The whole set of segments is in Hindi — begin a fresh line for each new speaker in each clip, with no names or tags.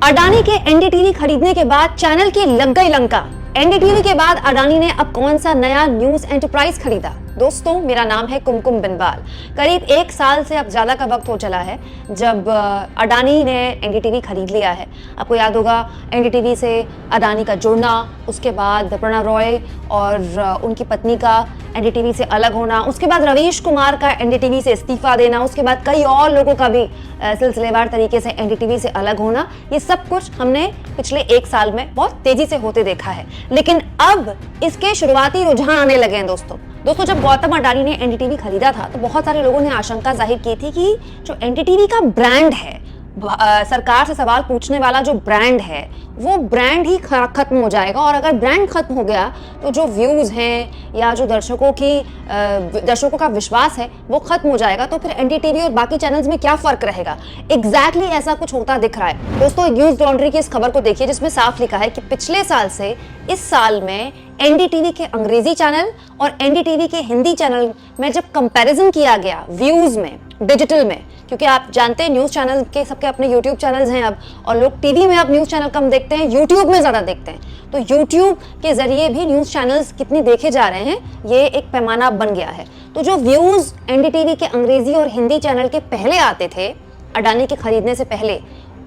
अडानी के एनडीटीवी खरीदने के बाद चैनल की लग गई लंका। एनडीटीवी के बाद अडानी ने अब कौन सा नया न्यूज एंटरप्राइज खरीदा? दोस्तों, मेरा नाम है कुमकुम बिनवाल। करीब 1 साल से अब ज़्यादा का वक्त हो चला है जब अडानी ने एनडीटीवी खरीद लिया है। आपको याद होगा एनडीटीवी से अडानी का जुड़ना, उसके बाद प्रणव रॉय और उनकी पत्नी का एनडीटीवी से अलग होना, उसके बाद रवीश कुमार का एनडीटीवी से इस्तीफा देना, उसके बाद कई और लोगों का भी सिलसिलेवार तरीके से एनडीटीवी से अलग होना। ये सब कुछ हमने पिछले 1 साल में बहुत तेजी से होते देखा है। लेकिन अब इसके शुरुआती रुझान आने लगे हैं दोस्तों। जब गौतम अडानी ने एनडीटीवी खरीदा था तो बहुत सारे लोगों ने आशंका जाहिर की थी कि जो एनडीटीवी का ब्रांड है, सरकार से सवाल पूछने वाला जो ब्रांड है, वो ब्रांड ही खत्म हो जाएगा। और अगर ब्रांड खत्म हो गया तो जो व्यूज हैं या जो दर्शकों का विश्वास है वो खत्म हो जाएगा। तो फिर एनडीटीवी और बाकी चैनल्स में क्या फर्क रहेगा? एग्जैक्टली ऐसा कुछ होता दिख रहा है दोस्तों। न्यूज लॉन्ड्री की इस खबर को देखिए जिसमें साफ लिखा है कि पिछले साल से इस साल में एनडीटीवी के अंग्रेजी चैनल और एनडीटीवी के हिंदी चैनल में जब कंपैरिजन किया गया व्यूज में, डिजिटल में, क्योंकि आप जानते हैं न्यूज चैनल के सबके अपने यूट्यूब चैनल्स हैं अब, और लोग टीवी में अब न्यूज चैनल कम देखते हैं, यूट्यूब में ज्यादा देखते हैं। तो यूट्यूब के जरिए भी न्यूज चैनल्स कितने देखे जा रहे हैं, ये एक पैमाना बन गया है। तो जो व्यूज एनडीटीवी के अंग्रेजी और हिंदी चैनल के पहले आते थे अडानी के खरीदने से पहले,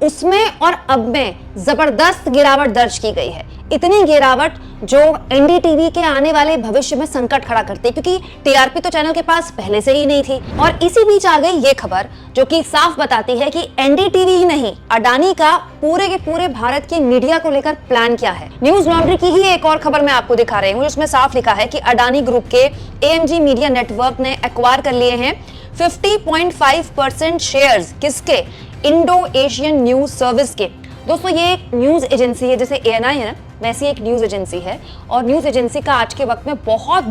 उसमें और अब में जबरदस्त गिरावट दर्ज की गई है। इतनी गिरावट जो एनडीटीवी के आने वाले भविष्य में संकट खड़ा करती है, क्योंकि टीआरपी तो चैनल के पास पहले से ही नहीं थी। और इसी बीच आ गई ये खबर जो कि साफ बताती है कि एनडीटीवी ही नहीं, अडानी का पूरे के पूरे भारत के मीडिया को लेकर प्लान क्या है। न्यूज लॉन्ड्री की ही एक और खबर मैं आपको दिखा रही हूँ जिसमें साफ लिखा है कि अडानी ग्रुप के एएमजी मीडिया नेटवर्क ने एक्वायर कर लिए हैं 50.5% शेयर्स। किसके? इंडो एशियन न्यूज सर्विस के। दोस्तों, ये एक न्यूज एजेंसी है, जैसे एएनआई है ना, वैसी एक न्यूज एजेंसी है। और न्यूज एजेंसी का आज के वक्त में बहुत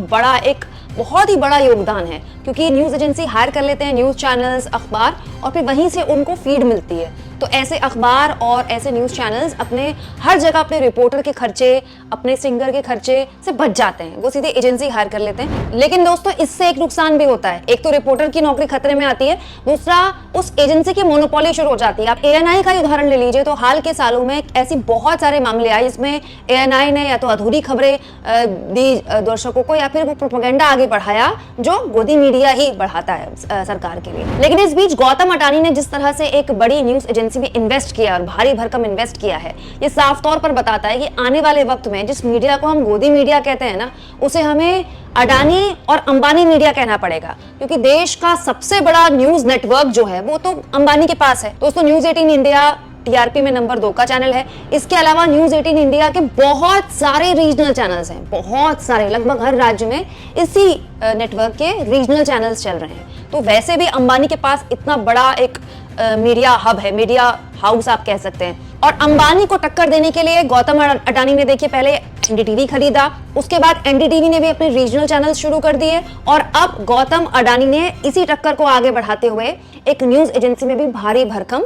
ही बड़ा योगदान है, क्योंकि न्यूज एजेंसी हायर कर लेते हैं न्यूज चैनल्स, अखबार, और फिर वहीं से उनको फीड मिलती है। तो ऐसे अखबार और ऐसे न्यूज चैनल्स अपने हर जगह अपने रिपोर्टर के खर्चे, अपने सिंगर के खर्चे से बच जाते हैं, वो सीधे एजेंसी हायर कर लेते हैं। लेकिन दोस्तों, इससे एक नुकसान भी होता है। एक तो रिपोर्टर की नौकरी खतरे में आती है, दूसरा उस एजेंसी की मोनोपोली शुरू हो जाती है। आप एएनआई का उदाहरण ले लीजिए तो हाल के सालों में ऐसी बहुत सारे मामले आए जिसमें एएनआई ने या तो अधूरी खबरें दी दर्शकों को, या फिर वो प्रोपेगेंडा आगे बढ़ाया जो गोदी मीडिया ही बढ़ाता है सरकार के लिए। लेकिन इस बीच गौतम अडानी ने जिस तरह से एक बड़ी न्यूज एजेंसी में इन्वेस्ट किया और भारी भरकम इन्वेस्ट किया है, ये साफ तौर पर बताता है कि आने वाले वक्त में जिस मीडिया को हम गोदी मीडिया कहते हैं ना, उसे हमें अडानी और अंबानी मीडिया कहना पड़ेगा, क्योंकि देश का सबसे बड़ा न्यूज नेटवर्क जो है वो तो अंबानी के पास है। दोस्तों, न्यूज 18 इंडिया टीआरपी में नंबर 2 का चैनल है। इसके अलावा न्यूज 18 इंडिया के बहुत सारे रीजनल चैनल्स हैं, बहुत सारे, लगभग हर राज्य में इसी नेटवर्क के रीजनल चैनल्स चल रहे हैं। तो वैसे भी अंबानी के पास इतना बड़ा एक मीडिया हब है, मीडिया हाउस आप कह सकते हैं। और अंबानी को टक्कर देने के लिए गौतम अडानी ने देखिए पहले एनडीटीवी खरीदा, उसके बाद एनडीटीवी ने भी अपने रीजनल चैनल शुरू कर दिए, और अब गौतम अडानी ने इसी टक्कर को आगे बढ़ाते हुए एक न्यूज एजेंसी में भी भारी भरकम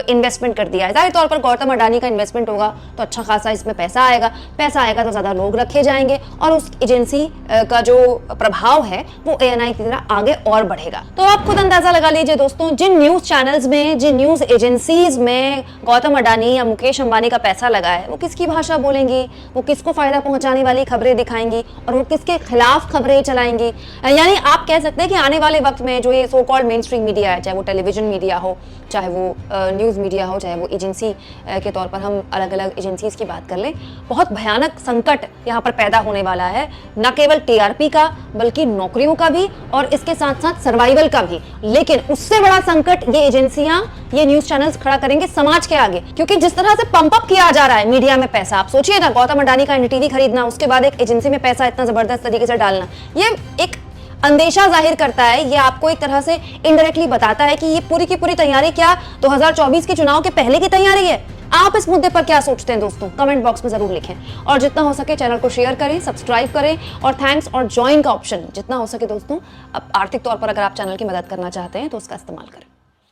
इन्वेस्टमेंट कर दिया है। जाहिर तौर पर गौतम अडानी का इन्वेस्टमेंट होगा तो अच्छा खासा इसमें पैसा आएगा तो ज्यादा लोग रखे जाएंगे, और उस एजेंसी का जो प्रभाव है वो एएनआई की तरह आगे और बढ़ेगा। तो आप खुद अंदाजा लगा लीजिए दोस्तों, जिन न्यूज चैनल्स में, जिन न्यूज एजेंसीज में गौतम अडानी या मुकेश अंबानी का पैसा लगा है, वो किसकी भाषा बोलेंगी, वो किसको फायदा पहुंचाने वाली खबरें दिखाएंगी, और वो किसके खिलाफ खबरें चलाएंगी। यानी आप कह सकते हैं कि आने वाले वक्त में जो ये so called main stream media है, चाहे वो टेलीविजन मीडिया हो, चाहे वो न्यूज़ मीडिया हो, चाहे वो एजेंसी के तौर पर हम अलग अलग एजेंसीज की बात कर लें, बहुत भयानक संकट यहाँ पर पैदा होने वाला है, न केवल टीआरपी का बल्कि नौकरियों का भी, और इसके साथ साथ सर्वाइवल का भी। लेकिन उससे बड़ा संकट ये एजेंसियां, ये न्यूज चैनल्स खड़ा करेंगे समाज के आगे, क्योंकि जिस तरह से पंप अप किया जा रहा है मीडिया में पैसा, आप सोचिए ना, गौतम अडानी का एनडीटीवी खरीदना, उसके बाद एक एजेंसी में पैसा इतना जबरदस्त तरीके से डालना, ये एक अंदेशा जाहिर करता है, ये आपको एक तरह से इनडायरेक्टली बताता है कि ये पूरी की पूरी तैयारी क्या 2024 के चुनाव के पहले की तैयारी है। आप इस मुद्दे पर क्या सोचते हैं दोस्तों? कमेंट बॉक्स में जरूर लिखें, और जितना हो सके चैनल को शेयर करें, सब्सक्राइब करें, और थैंक्स और ज्वाइन का ऑप्शन जितना हो सके दोस्तों, अब आर्थिक तौर पर अगर आप चैनल की मदद करना चाहते हैं तो उसका इस्तेमाल करें।